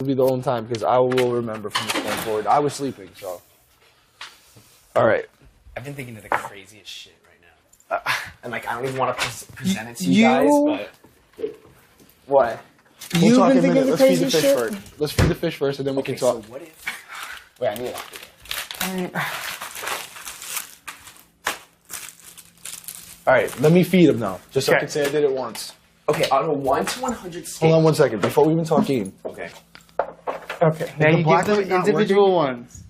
will be the only time because I will remember from this point forward. I was sleeping, so. All right. I've been thinking of the craziest shit right now. And, like, I don't even want to present it to you guys, but... What? We'll talk in a minute. Let's feed the fish first. Let's feed the fish first, and then we can talk. So what if... Wait, I need it. All right, let me feed him now, just so I can say I did it once. Okay, on a 1 to 100 scale... Hold on 1 second, before we even talk game. Okay. Okay, now you give them individual ones.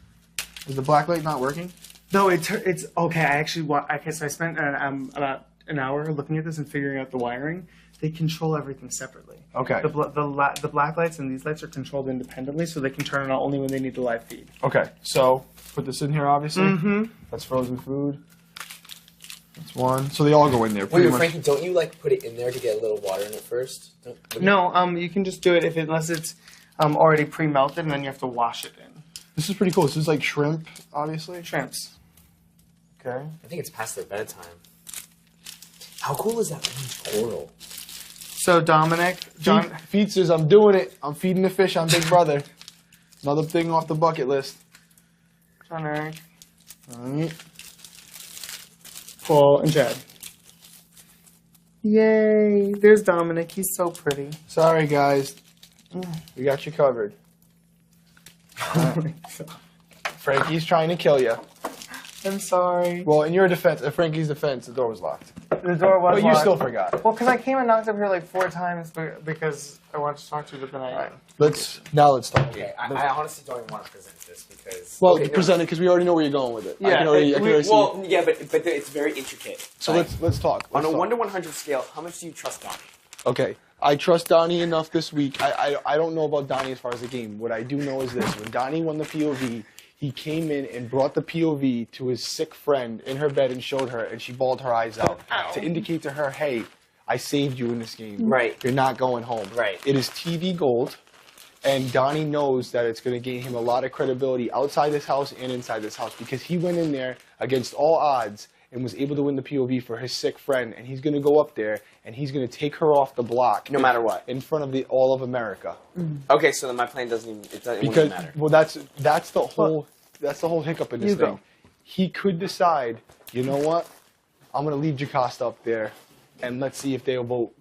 Is the black light not working? No, it's okay. I actually so I spent about an hour looking at this and figuring out the wiring. They control everything separately. Okay. The black lights and these lights are controlled independently, so they can turn it on only when they need the live feed. Okay, so put this in here, obviously. Mm-hmm. That's frozen food. That's one. So they all go in there. Wait, Frankie, don't you like put it in there to get a little water in it first? No, you can just do it unless it's already pre-melted, and then you have to wash it in. This is pretty cool. This is like shrimp, obviously. Shrimps. Okay. I think it's past their bedtime. How cool is that orange coral? So Dominic, Feed says, I'm doing it. I'm feeding the fish on Big Brother. Another thing off the bucket list. John Eric, All right. Paul, and Chad. Yay! There's Dominic. He's so pretty. Sorry, guys. We got you covered. Frankie's trying to kill you. I'm sorry. Well, in your defense, in Frankie's defense, the door was locked. The door was But locked. you still forgot. Well, because I came and knocked up here like 4 times because I wanted to talk to you, but then I... Right. Let's talk. Okay, I honestly don't even want to present this because... Well, present it because we already know where you're going with it. Yeah, well, yeah, but it's very intricate. So let's talk. On a 1 to 100 scale, how much do you trust Donnie? Okay, I trust Donnie enough this week. I don't know about Donnie as far as the game. What I do know is this. When Donnie won the POV, he came in and brought the POV to his sick friend in her bed and showed her, and she bawled her eyes out to indicate to her, hey, I saved you in this game. Right. You're not going home. Right. It is TV gold, and Donnie knows that it's going to gain him a lot of credibility outside this house and inside this house because he went in there against all odds and was able to win the POV for his sick friend, and he's going to go up there and he's going to take her off the block, no matter what, in front of all of America. Okay, so then my plan wouldn't matter. Well, that's the whole hiccup in this thing. He could decide, you know what? I'm going to leave Jocasta up there, and let's see if they'll vote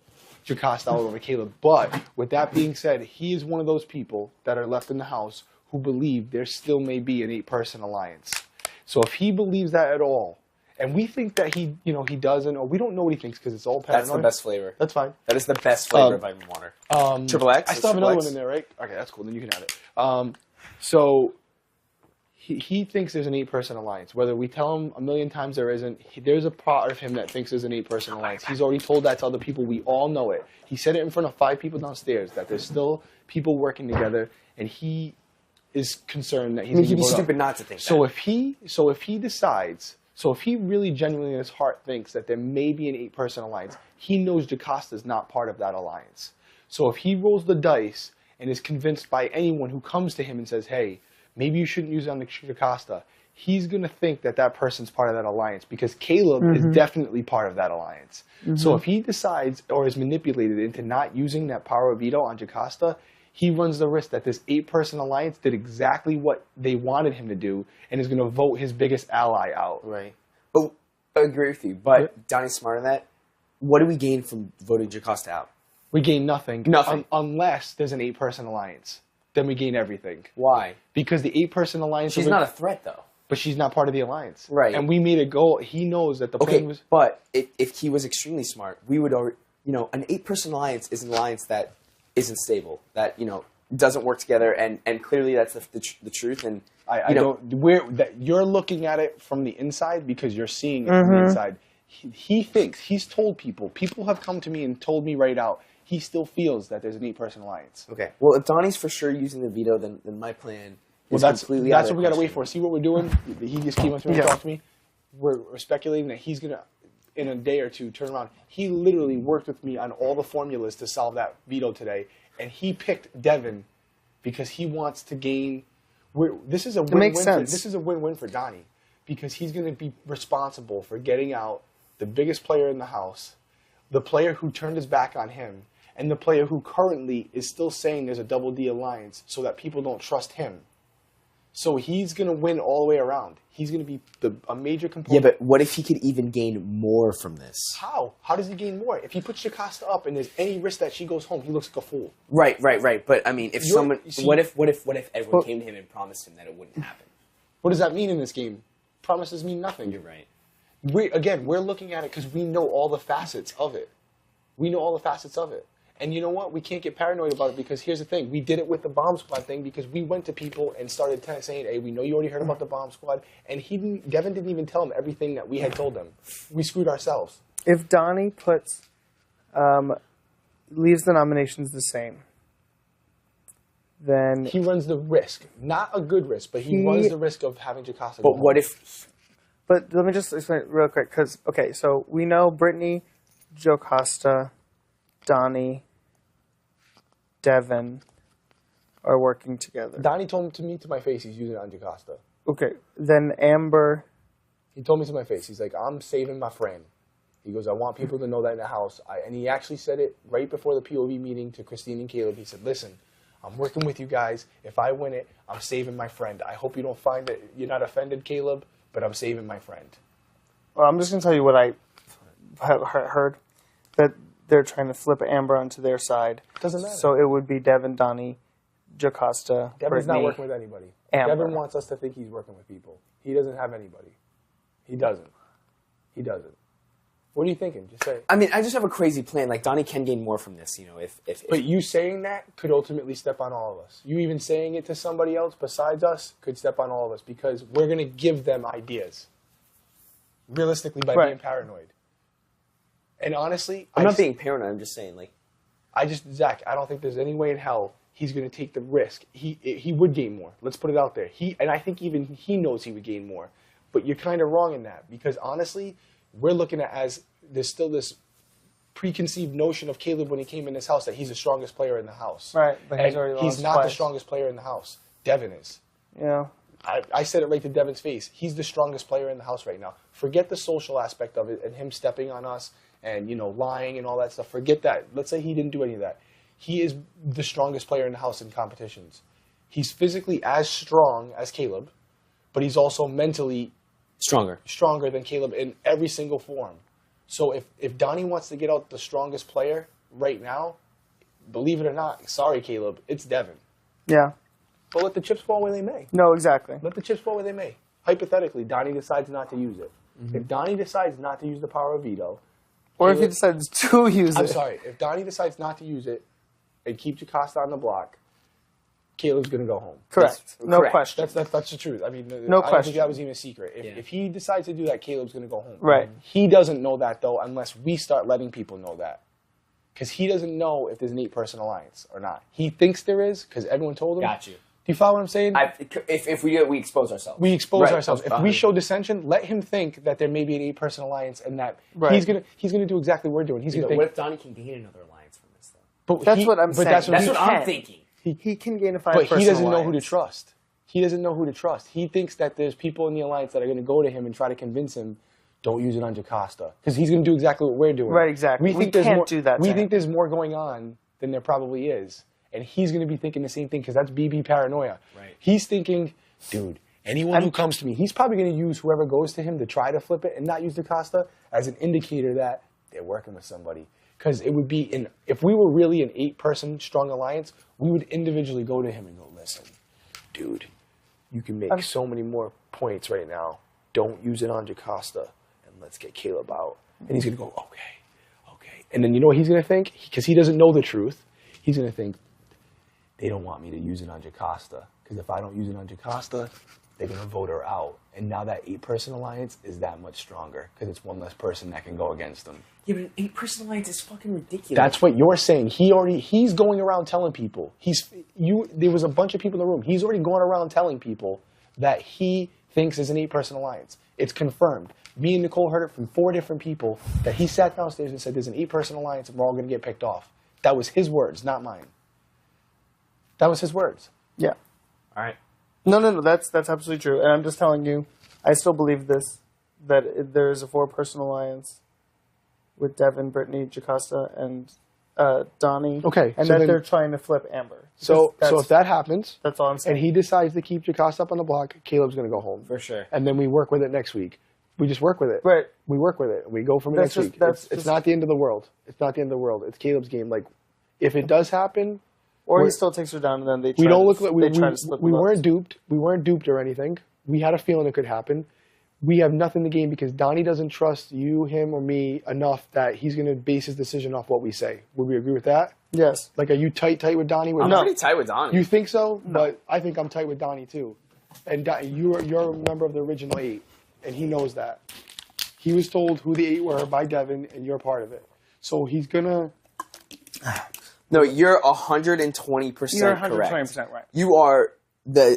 Jocasta out over Caleb. But with that being said, he is one of those people that are left in the house who believe there still may be an 8-person alliance. So if he believes that at all, and we think that he doesn't, or we don't know what he thinks because it's all paranoid. That's the best flavor. That's fine. That is the best flavor of vitamin water. Triple X? I still have another one in there, right? Okay, that's cool. Then you can add it. So he thinks there's an 8-person alliance. Whether we tell him a million times there isn't, there's a part of him that thinks there's an 8-person alliance. He's already told that to other people. We all know it. He said it in front of 5 people downstairs, that there's still people working together, and he is concerned that he's going to he'd be stupid not to think that. So if he really genuinely in his heart thinks that there may be an 8-person alliance, he knows Jocasta's not part of that alliance. So if he rolls the dice and is convinced by anyone who comes to him and says, hey, maybe you shouldn't use it on Jocasta, he's going to think that that person's part of that alliance because Caleb is definitely part of that alliance. So if he decides or is manipulated into not using that power of veto on Jocasta, he runs the risk that this 8-person alliance did exactly what they wanted him to do and is going to vote his biggest ally out. Right. Oh, I agree with you, but Donnie's smarter than that. What do we gain from voting Jocasta out? We gain nothing. Nothing. Unless there's an 8-person alliance. Then we gain everything. Why? Because the 8-person alliance... She's not a threat, though. But she's not part of the alliance. Right. And we made a goal. He knows that the plan was... But if he was extremely smart, we would already... an 8-person alliance is an alliance that isn't stable, that, doesn't work together, and clearly that's the truth, and... You're looking at it from the inside because you're seeing it from the inside. He thinks, he's told people have come to me and told me right out, he still feels that there's an 8-person alliance. Okay. Well, if Donnie's for sure using the veto, then my plan is completely that's what we got to wait for. See what we're doing? He just came up to me and talked to me. We're speculating that he's going to, in a day or two, turn around. He literally worked with me on all the formulas to solve that veto today, and he picked Devin because he wants to gain... This is a win-win. This is a win-win for Donnie because he's going to be responsible for getting out the biggest player in the house, the player who turned his back on him, and the player who currently is still saying there's a double D alliance so that people don't trust him. So he's going to win all the way around. He's going to be a major component. Yeah, but what if he could even gain more from this? How? How does he gain more? If he puts Jocasta up and there's any risk that she goes home, he looks like a fool. Right. But I mean, if what if everyone came to him and promised him that it wouldn't happen? What does that mean in this game? Promises mean nothing. You're right. We're looking at it because we know all the facets of it. We know all the facets of it. And you know what? We can't get paranoid about it because here's the thing. We did it with the bomb squad thing because we went to people and started saying, hey, we know you already heard about the bomb squad. And Devin didn't even tell him everything that we had told them. We screwed ourselves. If Donnie leaves the nominations the same, then he runs the risk. Not a good risk, but he runs the risk of having Jocasta. But what if... But let me just explain it real quick. Because, okay, so we know Brittany, Jocasta, Donnie, Devin are working together. Donnie told me to my face he's using it on Jocasta. Okay, then Amber... He told me to my face. He's like, I'm saving my friend. He goes, I want people to know that in the house. And he actually said it right before the POV meeting to Christine and Caleb. He said, listen, I'm working with you guys. If I win it, I'm saving my friend. I hope you don't find that you're not offended, Caleb, but I'm saving my friend. Well, I'm just going to tell you what I heard. That they're trying to flip Amber onto their side. Doesn't matter. So it would be Devin, Donnie, Jocasta, Devin's Brittany, not working with anybody. Amber. Devin wants us to think he's working with people. He doesn't have anybody. He doesn't. He doesn't. What are you thinking? Just say it. I mean, I just have a crazy plan. Like, Donnie can gain more from this, you know, if But you saying that could ultimately step on all of us. You even saying it to somebody else besides us could step on all of us because we're going to give them ideas. Realistically, by being paranoid. And honestly... I'm not being paranoid. I'm just saying, like... Zach, I don't think there's any way in hell he's going to take the risk. He would gain more. Let's put it out there. And I think even he knows he would gain more. But you're kind of wrong in that because honestly, we're looking at as there's still this preconceived notion of Caleb when he came in this house that he's the strongest player in the house. Right, but he's not the strongest player in the house. Devin is. Yeah. I said it right to Devin's face. He's the strongest player in the house right now. Forget the social aspect of it and him stepping on us and, you know, lying and all that stuff. Forget that. Let's say he didn't do any of that. He is the strongest player in the house in competitions. He's physically as strong as Caleb, but he's also mentally stronger than Caleb in every single form. So if Donnie wants to get out the strongest player right now, believe it or not, sorry, Caleb, it's Devin. Yeah. But let the chips fall where they may. No, exactly. Let the chips fall where they may. Hypothetically, Donnie decides not to use it. Mm-hmm. If Donnie decides not to use the power of veto... Or Caleb, if he decides to use it. I'm sorry. If Donnie decides not to use it and keep Jocasta on the block, Caleb's going to go home. Correct. No question. That's the truth. I mean, no I don't think that was even a secret. If he decides to do that, Caleb's going to go home. Right. He doesn't know that, though, unless we start letting people know that. Because he doesn't know if there's an 8-person alliance or not. He thinks there is because everyone told him. Got you. Do you follow what I'm saying? If we do it, we expose ourselves. We expose ourselves. If we show dissension, let him think that there may be an 8-person alliance and that he's gonna do exactly what we're doing. He's gonna think. What if Donnie can gain another alliance from this, though? But that's what I'm saying. That's what I'm thinking. He can gain a 5-person alliance. But he doesn't know who to trust. He doesn't know who to trust. He thinks that there's people in the alliance that are going to go to him and try to convince him, don't use it on Jocasta. Because he's going to do exactly what we're doing. Right, exactly. We can't do that. We think there's more going on than there probably is. And he's going to be thinking the same thing because that's BB paranoia. Right. He's thinking, dude, anyone who comes to me, he's probably going to use whoever goes to him to try to flip it and not use Jocasta as an indicator that they're working with somebody. Because it would be, if we were really an 8-person strong alliance, we would individually go to him and go, listen, dude, you can make so many more points right now. Don't use it on Jocasta, and let's get Caleb out. And he's going to go, okay. And then you know what he's going to think? Because he doesn't know the truth. He's going to think, they don't want me to use it on Jocasta. Because if I don't use it on Jocasta, they're going to vote her out. And now that 8-person alliance is that much stronger. Because it's one less person that can go against them. Yeah, but an 8-person alliance is fucking ridiculous. That's what you're saying. He's going around telling people. There was a bunch of people in the room. He's already going around telling people that he thinks is an 8-person alliance. It's confirmed. Me and Nicole heard it from 4 different people that he sat downstairs and said there's an 8-person alliance and we're all going to get picked off. That was his words, not mine. That was his words. Yeah. All right. No. That's absolutely true. And I'm just telling you, I still believe this, that there is a 4-person alliance with Devin, Brittany, Jocasta, and Donnie. Okay, and so that then- they're trying to flip Amber. So That's- if that happens, that's all I'm saying. and he decides to keep Jocasta up on the block, Caleb's going to go home. For sure. And then we work with it next week. We just work with it. Right. We work with it. We go from it That's next just- week. that's It's just- not the end of the world. It's not the end of the world. It's Caleb's game. Like, if it does happen, Or he we're- still takes her down, and then they try we don't to, look like they try to split we the votes. weren't duped. We weren't duped or anything. We had a feeling it could happen. We have nothing to gain because Donnie doesn't trust you, him, or me enough that he's going to base his decision off what we say. Would we agree with that? Yes. Like, are you tight with Donnie? I'm No. pretty tight with Donnie. You think so? But I think I'm tight with Donnie too. And you're a member of the original 8, and he knows that. He was told who the 8 were by Devin, and you're part of it. So he's gonna. No, you're 120% You're correct. 120% right. You are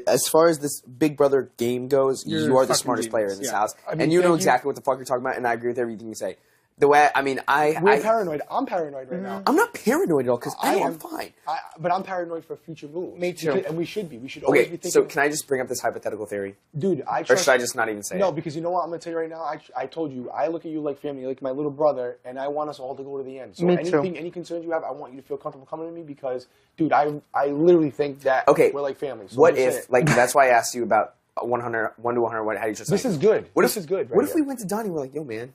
as far as this Big Brother game goes, You're you are the fucking smartest player in genius, this yeah. house, I mean, and you know thank you. exactly what the fuck you're talking about, and I agree with everything you say. The way We're paranoid. I'm paranoid right now. I'm not paranoid at all because I am fine. But I'm paranoid for future moves. Me too. And we should be. We should always be Okay, thinking. so can I just bring up this hypothetical theory, Dude, I or trust. should I just not even say No, it? because you know what I'm going to tell you right now. I told you I look at you like family, like my little brother, and I want us all to go to the end. So Me too. any concerns you have, I want you to feel comfortable coming to me because, dude, I literally think that Okay, we're like family. So What I'm just if, saying. like, that's why I asked you about 1 to 100. What? How do you trust? This me? is good. What This if, is good. Right What if here. we went to Donnie? We're like, yo, man,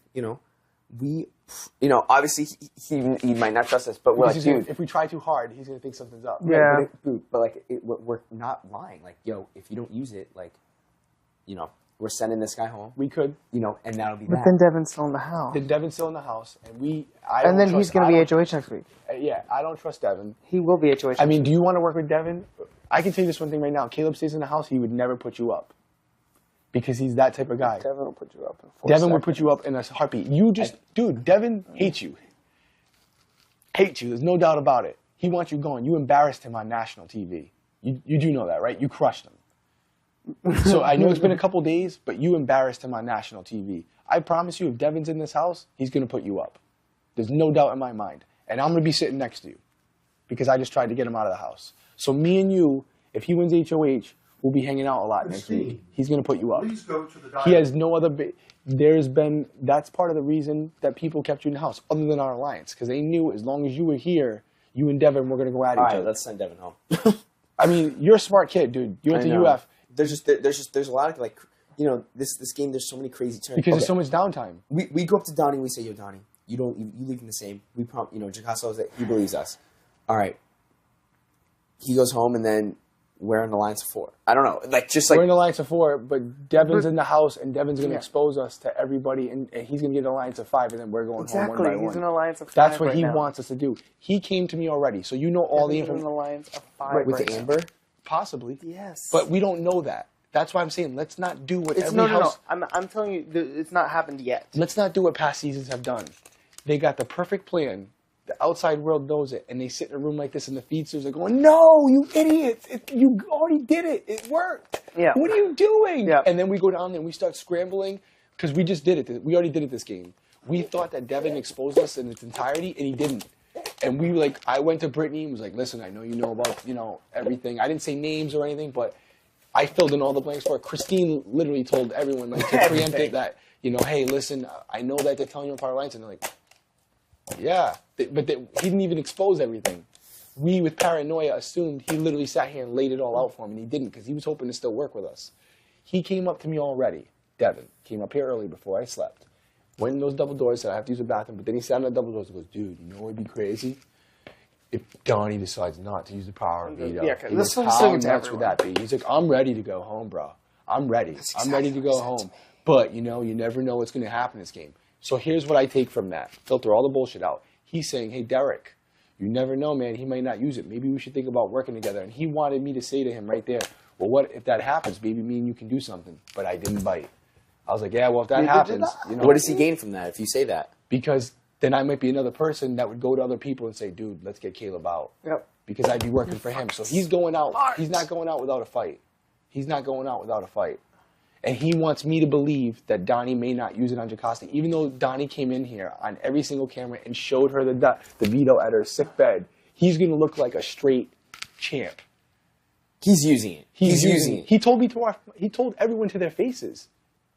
obviously he might not trust us, but we're Because like, he's gonna- dude. if we try too hard, he's going to think something's up. Yeah. But like, we're not lying. Like, yo, if you don't use it, like, we're sending this guy home. We could. And that'll be But that. then Devin's still in the house. Then Devin's still in the house, and And then he's going to be HOH next week. Yeah, I don't trust Devin. He will be HOH. I mean, do you want to work with Devin? I can tell you this one thing right now. Caleb stays in the house, he would never put you up. Because he's that type of guy. Devin will put you up in 4 Devin would seconds. put you up in a heartbeat. Dude, Devin hates you. Hates you. There's no doubt about it. He wants you gone. You embarrassed him on national TV. You do know that, right? You crushed him. So I know it's been a couple days, but you embarrassed him on national TV. I promise you, if Devin's in this house, he's going to put you up. There's no doubt in my mind. And I'm going to be sitting next to you because I just tried to get him out of the house. So me and you, if he wins HOH, we'll be hanging out a lot next week. He's going to put you up. Please go to the He has no other. That's part of the reason that people kept you in the house, other than our alliance, because they knew as long as you were here, you and Devin were going to go at All each right, other. let's send Devin home. I mean, you're a smart kid, dude. You went I to know. UF There's a lot of like, this game. There's so many crazy turns because there's so much downtime. We go up to Donnie and we say, yo, Donnie, you leave him the same. We Jocasta says that he believes us. All right. He goes home and then we're in the alliance of 4. I don't know. We're in the alliance of 4, but Devin's in the house, and Devin's going to expose us to everybody, and he's going to get an alliance of 5, and then we're going home one Exactly. by He's one. an alliance of 5 That's what right he now. wants us to do. He came to me already, so you know all the Devin's in an information. alliance of 5 with right the now. Amber. Possibly. Yes. But we don't know that. That's why I'm saying let's not do what It's every no. house... I'm telling you, it's not happened yet. Let's not do what past seasons have done. They got the perfect plan. The outside world knows it, and they sit in a room like this, and the feedsters are going, "No, you idiots! You already did it. It worked. Yeah. What are you doing?" Yeah. And then we go down there and we start scrambling because we just did it. We already did it this game. We thought that Devin exposed us in its entirety, and he didn't. And I went to Brittany and was like, "Listen, I know you know about everything. I didn't say names or anything, but I filled in all the blanks for it." Christine literally told everyone to preempt it that hey, listen, I know that they're telling you about our alliance, and they're like, yeah, he didn't even expose everything. We, with paranoia, assumed he literally sat here and laid it all out for him, and he didn't because he was hoping to still work with us. He came up to me already. Devin came up here early before I slept. Went in those double doors, said I have to use the bathroom, but then he sat on the double doors and goes, "Dude, you know what would be crazy? If Donnie decides not to use the power of veto." Yeah, 'cause He this goes, one's "How saying to nuts would everyone." that be?" He's like, "I'm ready to go home, bro. I'm ready. I'm ready to go home. But, you never know what's going to happen in this game." So here's what I take from that. Filter all the bullshit out. He's saying, "Hey, Derrick, you never know, man. He might not use it. Maybe we should think about working together." And he wanted me to say to him right there, "Well, what if that happens? Maybe me and you can do something." But I didn't bite. I was like, "Yeah, well, if that happens, What does he gain from that if you say that? because then I might be another person that would go to other people and say, dude, let's get Caleb out." Yep. Because I'd be working for him. So he's going out. He's not going out without a fight. He's not going out without a fight. And he wants me to believe that Donnie may not use it on Jocasta, even though Donnie came in here on every single camera and showed her the veto at her sick bed. He's going to look like a straight champ. He's using it. He's using it. He told everyone to their faces.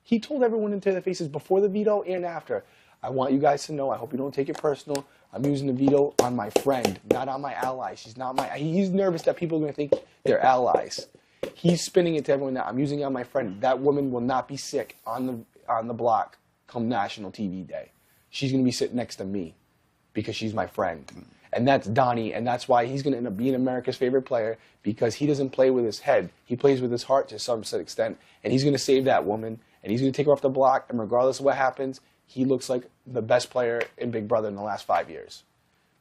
He told everyone to their faces before the veto and after. "I want you guys to know, I hope you don't take it personal. I'm using the veto on my friend, not on my ally. She's not my. He's nervous that people are going to think they're allies. He's spinning it to everyone that I'm using it on my friend. That woman will not be sick on the block come national TV day. She's going to be sitting next to me because she's my friend. And that's Donnie, and that's why he's going to end up being America's favorite player, because he doesn't play with his head. He plays with his heart to some extent, and he's going to save that woman, and he's going to take her off the block, and regardless of what happens, he looks like the best player in Big Brother in the last 5 years.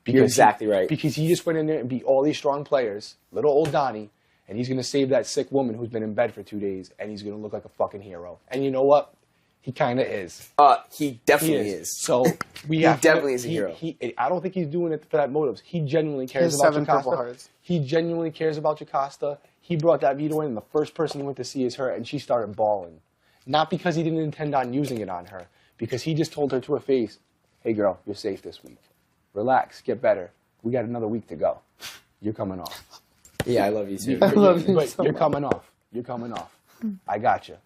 You're exactly right. Because he just went in there and beat all these strong players, little old Donnie, and he's going to save that sick woman who's been in bed for 2 days, and he's going to look like a fucking hero. And you know what? He kind of is. He definitely is. So he definitely is a hero. I don't think he's doing it for that motives. He genuinely cares about Jocasta. He genuinely cares about Jocasta. He brought that veto in, and the first person he went to see is her, and she started bawling. Not because he didn't intend on using it on her, because he just told her to her face, "Hey girl, you're safe this week. Relax, get better. We got another week to go. You're coming off." Yeah, I love you too. I love you But so you're much. coming off. You're coming off. I got you.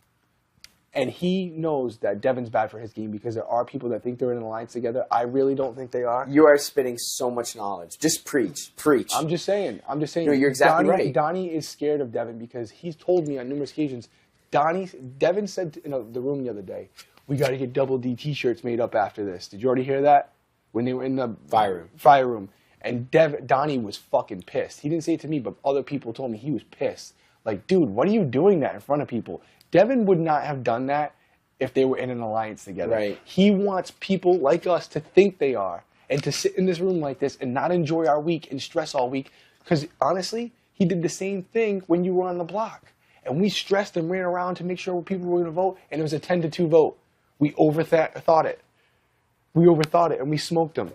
And he knows that Devin's bad for his game because there are people that think they're in an alliance together. I really don't think they are. You are spitting so much knowledge. Just preach. I'm just saying. No, you're exactly right. Donnie is scared of Devin because he's told me on numerous occasions. Devin said in the room the other day, "We got to get Double D T-shirts made up after this." Did you already hear that? When they were in the fire room. And Donnie was fucking pissed. He didn't say it to me, but other people told me he was pissed. Like, dude, what are you doing that in front of people? Devin would not have done that if they were in an alliance together. Right. He wants people like us to think they are and to sit in this room like this and not enjoy our week and stress all week. Because honestly, he did the same thing when you were on the block. And we stressed and ran around to make sure people were going to vote, and it was a 10-2 vote. We overthought it. We overthought it, and we smoked them.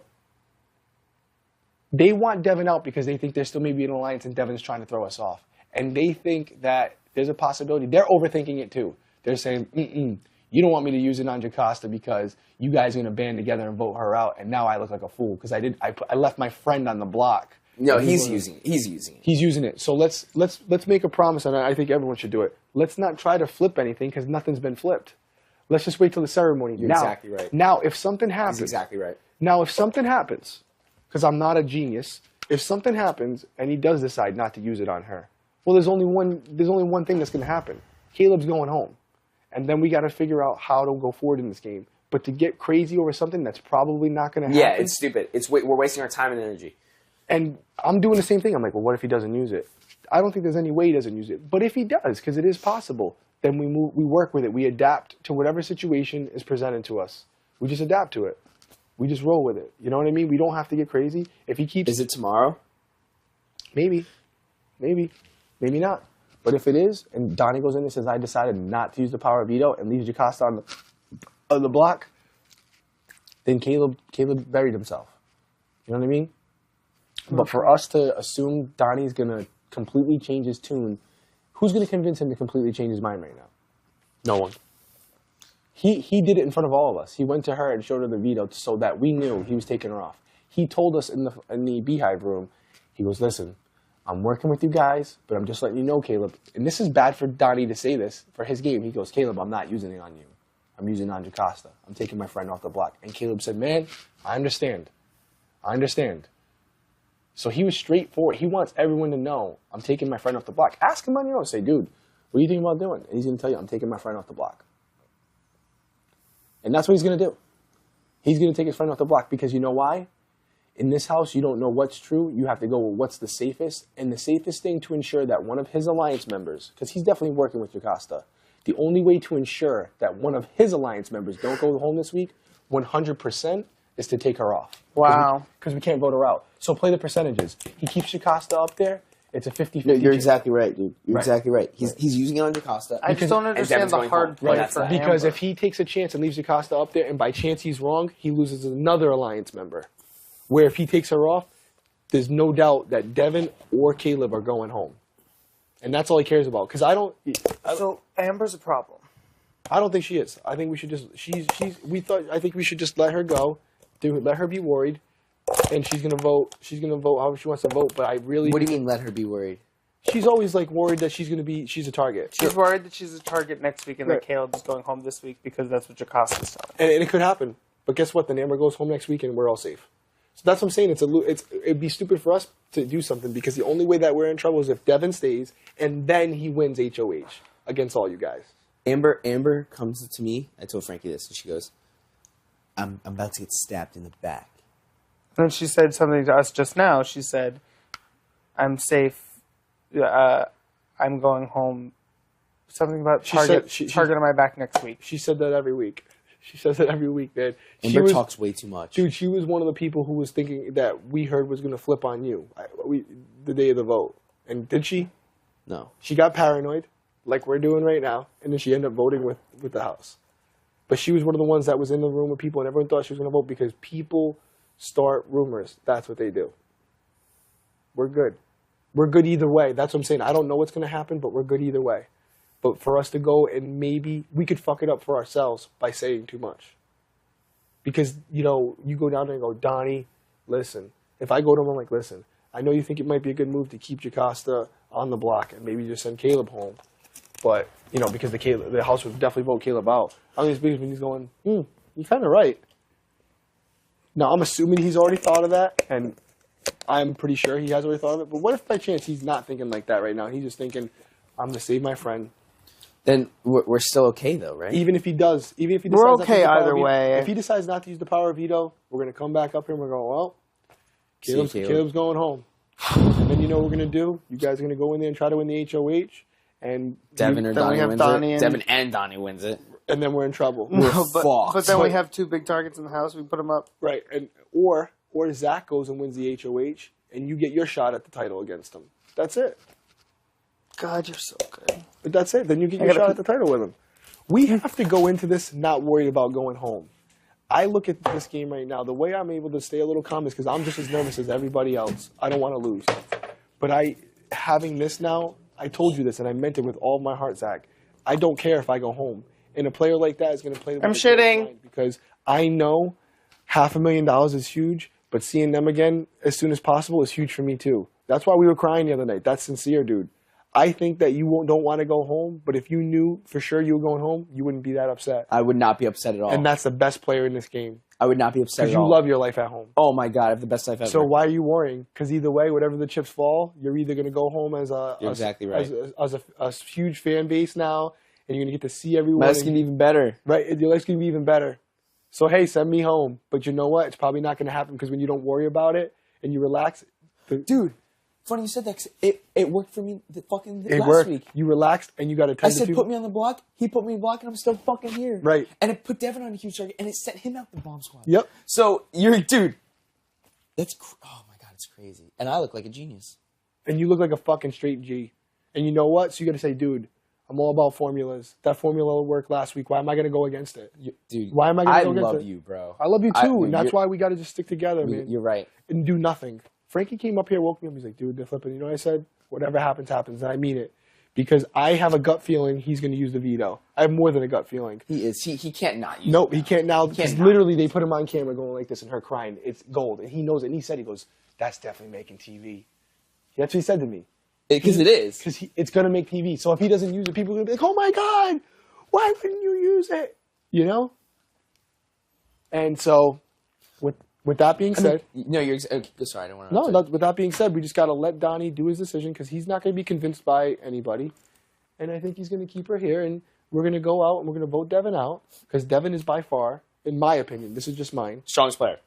They want Devin out because they think there's still maybe an alliance and Devin's trying to throw us off. And they think that there's a possibility. They're overthinking it too. They're saying, you don't want me to use it on Jocasta because you guys are going to band together and vote her out, and now I look like a fool because I left my friend on the block. No, he's using it. He's using it. He's using it. So let's make a promise, and I think everyone should do it. Let's not try to flip anything because nothing's been flipped. Let's just wait till the ceremony. You're exactly right. Now, if something happens... He's exactly right. Now, if something happens, because I'm not a genius, if something happens and he does decide not to use it on her, well, there's only one thing that's going to happen. Caleb's going home. And then we got to figure out how to go forward in this game. But to get crazy over something that's probably not going to happen... Yeah, it's stupid. We're wasting our time and energy. And I'm doing the same thing. I'm like, well, what if he doesn't use it? I don't think there's any way he doesn't use it. But if he does, because it is possible, then we work with it. We adapt to whatever situation is presented to us. We just adapt to it. We just roll with it. You know what I mean? We don't have to get crazy. If he keeps... Is it tomorrow? Maybe. Maybe not. But if it is, and Donnie goes in and says, I decided not to use the power of veto and leaves Jocasta on the block, then Caleb buried himself. You know what I mean? But for us to assume Donnie's going to completely change his tune, who's going to convince him to completely change his mind right now? No one. He did it in front of all of us. He went to her and showed her the veto so that we knew he was taking her off. He told us in the beehive room, he goes, listen, I'm working with you guys, but I'm just letting you know, Caleb, and this is bad for Donnie to say this for his game. He goes, Caleb, I'm not using it on you. I'm using it on Jocasta. I'm taking my friend off the block. And Caleb said, man, I understand. So he was straightforward. He wants everyone to know, I'm taking my friend off the block. Ask him on your own. Say, dude, what do you think about doing? And he's going to tell you, I'm taking my friend off the block. And that's what he's going to do. He's going to take his friend off the block because you know why? In this house, you don't know what's true. You have to go with what's the safest. And the safest thing to ensure that one of his alliance members, because he's definitely working with Jocasta, the only way to ensure that one of his alliance members don't go home this week, 100%, is to take her off. Wow. Because we can't vote her out. So play the percentages. He keeps Jocasta up there. It's a 50-50. No, you're exactly right, dude. You're exactly right. He's using it on Jocasta. I just don't understand the hard play for Amber. Because if he takes a chance and leaves Jocasta up there, and by chance he's wrong, he loses another alliance member. Where if he takes her off, there's no doubt that Devin or Caleb are going home. And that's all he cares about. Because So Amber's a problem. I don't think she is. I think we should just I think we should just let her go. Let her be worried. And she's gonna vote however she wants to vote, but I really... What do you mean let her be worried? She's always like worried that she's a target. She's worried that she's a target next week and that Caleb's going home this week because that's what Jocasta's telling. And it could happen. But guess what? Then Amber goes home next week and we're all safe. So that's what I'm saying. It'd be stupid for us to do something because the only way that we're in trouble is if Devin stays and then he wins HoH against all you guys. Amber comes to me. I told Frankie this, and she goes, "I'm about to get stabbed in the back." And then she said something to us just now. She said, "I'm safe. I'm going home." Something about target on my back next week. She said that every week. She says that every week, man. Amber talks way too much. Dude, she was one of the people who was thinking that we heard was going to flip on you the day of the vote. And did she? No. She got paranoid, like we're doing right now, and then she ended up voting with the House. But she was one of the ones that was in the room with people, and everyone thought she was going to vote because people start rumors. That's what they do. We're good. We're good either way. That's what I'm saying. I don't know what's going to happen, but we're good either way. But for us to go and maybe we could fuck it up for ourselves by saying too much. Because, you go down there and go, Donnie, listen. If I go to him, I'm like, listen, I know you think it might be a good move to keep Jocasta on the block and maybe just send Caleb home. But, because the House would definitely vote Caleb out. I'm just when he's going, you're kind of right. Now, I'm assuming he's already thought of that, and I'm pretty sure he has already thought of it. But what if by chance he's not thinking like that right now? He's just thinking, I'm going to save my friend. Then we're still okay, though, right? Even if he decides we're okay either way. If he decides not to use the power of veto, we're going to come back up here and we're going, well, Caleb's going home. And then you know what we're going to do? You guys are going to go in there and try to win the HoH. And Devin or Donnie wins it. Devin and Donnie wins it. And then we're in trouble. But then we have two big targets in the House. We put them up. Right. Or Zach goes and wins the HoH, and you get your shot at the title against him. That's it. God, you're so good. But that's it. Then you get your shot at the title with him. We have to go into this not worried about going home. I look at this game right now. The way I'm able to stay a little calm is because I'm just as nervous as everybody else. I don't want to lose. But having this now, I told you this, and I meant it with all my heart, Zach. I don't care if I go home. And a player like that is going to play the I'm shitting. Because I know $500,000 is huge, but seeing them again as soon as possible is huge for me too. That's why we were crying the other night. That's sincere, dude. I think that you don't want to go home, but if you knew for sure you were going home, you wouldn't be that upset. I would not be upset at all. And that's the best player in this game. I would not be upset at all. Because you love your life at home. Oh, my God. I have the best life ever. So why are you worrying? Because either way, whatever the chips fall, you're either going to go home as You're exactly right. as a huge fan base now, and you're going to get to see everyone. My life's going to be even better. Right. Your life's going to be even better. So, hey, send me home. But you know what? It's probably not going to happen because when you don't worry about it and you relax. Dude. Funny you said that 'cause it worked for me last week. You relaxed and you got a 10 I said put me on the block. He put me on the block and I'm still fucking here. Right. And it put Devin on a huge target and it sent him out the bomb squad. Yep. So dude. That's oh my God, it's crazy. And I look like a genius. And you look like a fucking straight G. And you know what? So you got to say, dude, I'm all about formulas. That formula worked last week. Why am I going to go against it? Dude, why am I going to go against it? I love you, bro. I love you too. And that's why we got to just stick together, man. You're right. And do nothing. Frankie came up here, woke me up. He's like, dude, they're flipping. You know what I said? Whatever happens, happens. And I mean it. Because I have a gut feeling he's going to use the veto. I have more than a gut feeling. He is. He can't not use it. Nope, he can't now. Because literally they put him on camera going like this and her crying. It's gold. And he knows it. And he said, he goes, that's definitely making TV. That's what he said to me. Because it is. Because it's going to make TV. So if he doesn't use it, people are going to be like, oh my God, why wouldn't you use it? You know? And so with that being said, no, you're sorry. I don't want to. No, with that being said, we just got to let Donnie do his decision because he's not going to be convinced by anybody, and I think he's going to keep her here. And we're going to go out and we're going to vote Devin out because Devin is by far, in my opinion, this is just mine, strongest player.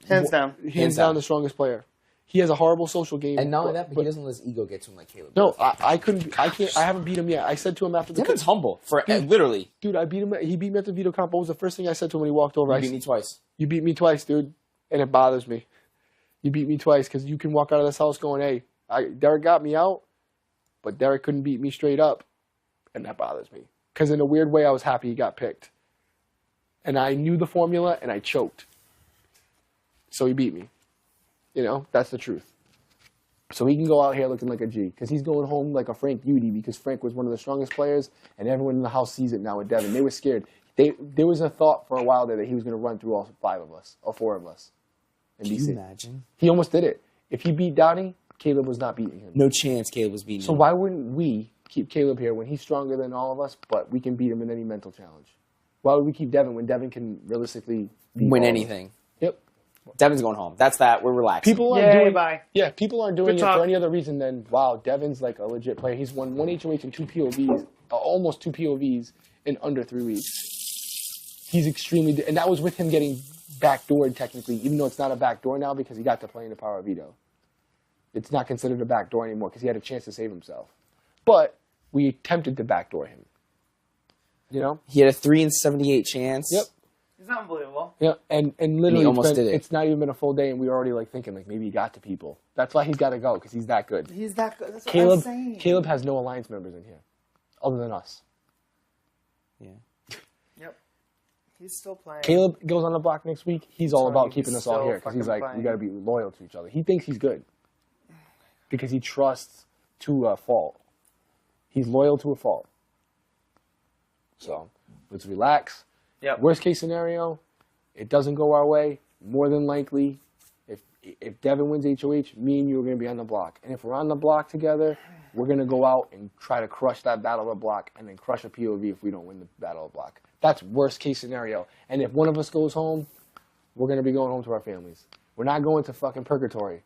Hands down, the strongest player. He has a horrible social game, and not only that, but he doesn't let his ego get to him like Caleb. No, I couldn't. I can't. I haven't beat him yet. I said to him after the. Devin's humble for literally. Dude, I beat him. He beat me at the veto comp. What was the first thing I said to him when he walked over? You beat me twice. You beat me twice, dude. And it bothers me. You beat me twice because you can walk out of this house going, hey, Derrick got me out, but Derrick couldn't beat me straight up. And that bothers me. Because in a weird way, I was happy he got picked. And I knew the formula, and I choked. So he beat me. You know, that's the truth. So he can go out here looking like a G. Because he's going home like a Frank beauty because Frank was one of the strongest players, and everyone in the house sees it now with Devin. They were scared. There was a thought for a while there that he was going to run through all 5 of us, or 4 of us. Can you imagine? He almost did it. If he beat Donnie, Caleb was not beating him. No chance Caleb was beating him. So why wouldn't we keep Caleb here when he's stronger than all of us, but we can beat him in any mental challenge? Why would we keep Devin when Devin can realistically win anything? Yep. Devin's going home. That's that. We're relaxing. People aren't doing. Bye. Yeah, people aren't doing Good it talk. for any other reason than wow, Devin's like a legit player. He's won 1 HOH and 2 POVs, almost 2 POVs in under 3 weeks. He's extremely, and that was with him getting backdoored technically, even though it's not a backdoor now because he got to play in the power of veto. It's not considered a backdoor anymore because he had a chance to save himself. But we attempted to backdoor him. You know? He had a 3 in 78 chance. Yep. It's unbelievable. Yeah, and literally, he almost did it. It's not even been a full day, and we were already like thinking like maybe he got to people. That's why he's got to go because he's that good. He's that good. That's what I'm saying. Caleb has no alliance members in here, other than us. Yeah. Yep. He's still playing. Caleb goes on the block next week. He's all about keeping us all still here because he's like, fucking we got to be loyal to each other. He thinks he's good because he trusts to a fault. He's loyal to a fault. So let's relax. Yep. Worst case scenario, it doesn't go our way. More than likely, if Devin wins HOH, me and you are going to be on the block. And if we're on the block together, we're going to go out and try to crush that battle of the block and then crush a POV if we don't win the battle of the block. That's worst case scenario. And if one of us goes home, we're going to be going home to our families. We're not going to fucking purgatory.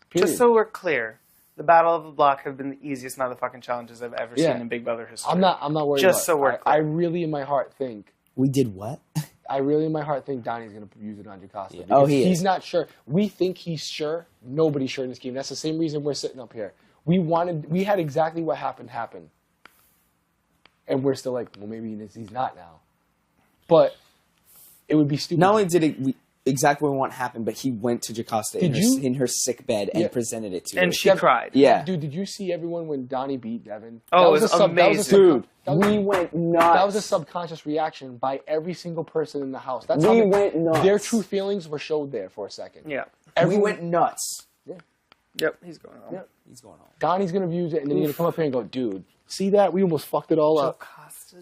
Period. Just so we're clear, the Battle of the Block have been the easiest motherfucking challenges I've ever seen in Big Brother history. I'm not worried Just about so we're it. clear. I really in my heart think We did what? I really in my heart think Donnie's going to use it on Jocasta. Yeah. Oh, he He's is. not sure. We think he's sure. Nobody's sure in this game. That's the same reason we're sitting up here. We had exactly what happened happen. And we're still like, well, maybe he's not now. But it would be stupid. Not only did it exactly what we want happen, but he went to Jocasta in her sick bed and presented it to her. And she cried. Yeah. Dude, did you see everyone when Donnie beat Devin? Oh, it was amazing. Dude, we went nuts. That was a subconscious reaction by every single person in the house. That's We how went nuts. Their true feelings were showed there for a second. Yeah. We went nuts. Yep, he's going home. Yep. He's going home. Donnie's going to use it, and then he's going to come up here and go, dude, see that? We almost fucked it all up. Costa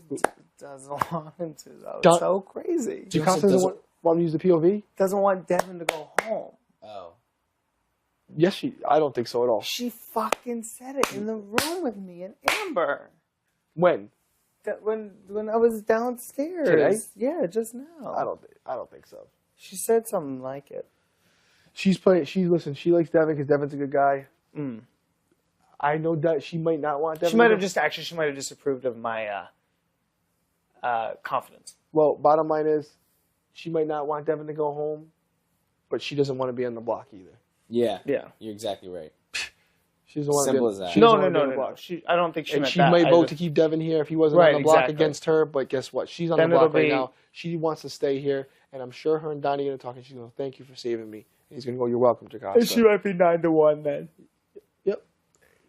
doesn't want him to, though. Don- It's so crazy. Jocasta doesn't want to use the POV? Doesn't want Devin to go home. Oh. Yes, I don't think so at all. She fucking said it in the room with me and Amber. When? When I was downstairs. Today? Yeah, just now. I don't think so. She said something like it. She likes Devin because Devin's a good guy. Mm. I know that she might not want Devin. She might have just approved of my confidence. Well, bottom line is, she might not want Devin to go home, but she doesn't want to be on the block either. Yeah. Yeah. You're exactly right. She doesn't want Simple to as that. She doesn't No. wanna be on the block. I don't think she And meant she that. might I vote just- to keep Devin here if he wasn't Right, on the block exactly. against her, but guess what? She's on Then the block it'll right be- now. She wants to stay here, and I'm sure her and Donnie are going to talk, and she's going to thank you for saving me. And he's going to go, you're welcome, Jocasta. She might be 9-1 then.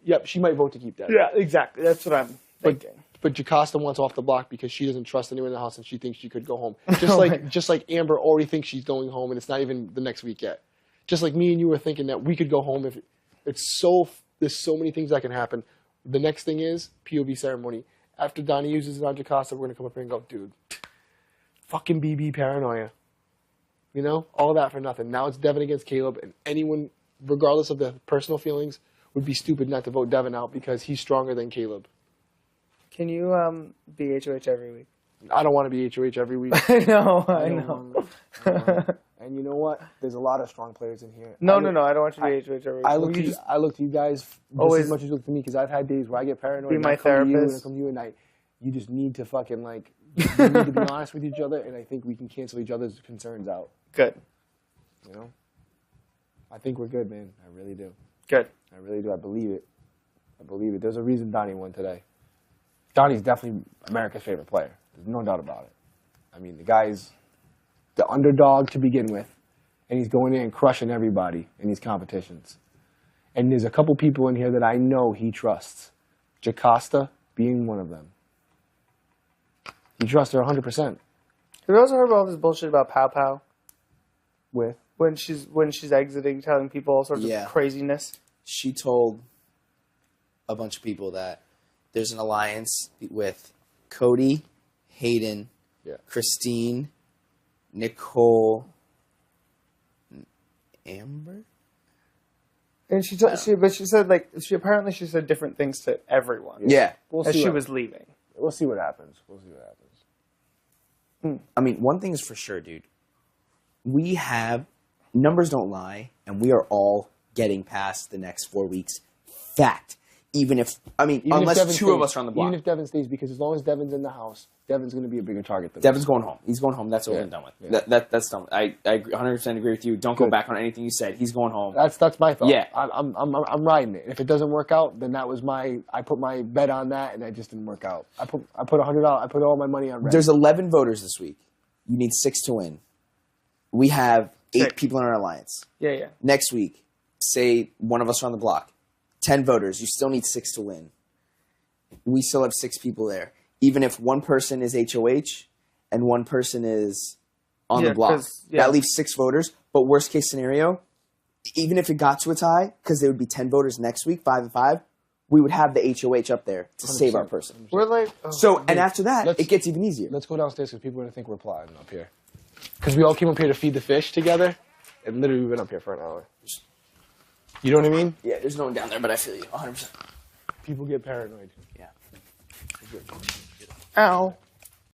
Yep, she might vote to keep Devin. Yeah, exactly. That's what I'm thinking. But Jocasta wants off the block because she doesn't trust anyone in the house and she thinks she could go home. Just like Amber already thinks she's going home and it's not even the next week yet. Just like me and you were thinking that we could go home if there's so many things that can happen. The next thing is POV ceremony. After Donnie uses it on Jocasta, we're gonna come up here and go, dude, fucking BB paranoia. You know, all that for nothing. Now it's Devin against Caleb, and anyone, regardless of their personal feelings, would be stupid not to vote Devin out because he's stronger than Caleb. Can you be HOH every week? I don't want to be HOH every week. I know. And you know what? There's a lot of strong players in here. No. I don't want you to be HOH every week. I look to you guys just Always as much as you look to me because I've had days where I get paranoid. be and my I come to you and I therapist. come to you and you just need to fucking you need to be honest with each other, and I think we can cancel each other's concerns out. Good. You know, I think we're good, man. I really do. Good. I really do. I believe it. There's a reason Donnie won today. Donnie's definitely America's favorite player. There's no doubt about it. I mean, the guy's the underdog to begin with, and he's going in and crushing everybody in these competitions. And there's a couple people in here that I know he trusts. Jocasta being one of them. He trusts her 100%. Have you also heard about all this bullshit about Pow Pow? With? When she's exiting, telling people all sorts Yeah. of craziness. She told a bunch of people that there's an alliance with Cody, Hayden, Christine, Nicole, Amber? And she said different things to everyone. Yeah. We'll As see she what- was leaving. We'll see what happens. I mean, one thing is for sure, dude. we have numbers don't lie, and we are all getting past the next 4 weeks. Fact. Even if unless two of us are on the block. Even if Devin stays, because as long as Devin's in the house, Devin's going to be a bigger target than Devin's going home. He's going home. That's what we're done with. Yeah. That's done. I 100% agree with you. Don't go back on anything you said. He's going home. That's my thought. Yeah. I'm riding it. If it doesn't work out, then that was I put my bet on that, and it just didn't work out. I put $100. I put all my money on Red. There's 11 voters this week. You need 6 to win. We have 8 6 people in our alliance. Yeah. Next week, say one of us are on the block. 10 voters. You still need 6 to win. We still have 6 people there. Even if one person is HoH and one person is on the block. That leaves 6 voters. But worst case scenario, even if it got to a tie, because there would be 10 voters next week, 5 and 5, we would have the HoH up there to save our person. We're like... And after that, it gets even easier. Let's go downstairs because people are going to think we're plotting up here. Because we all came up here to feed the fish together, and literally we've been up here for an hour. You know what I mean? Yeah, there's no one down there, but I feel you 100%. People get paranoid. Yeah. Ow.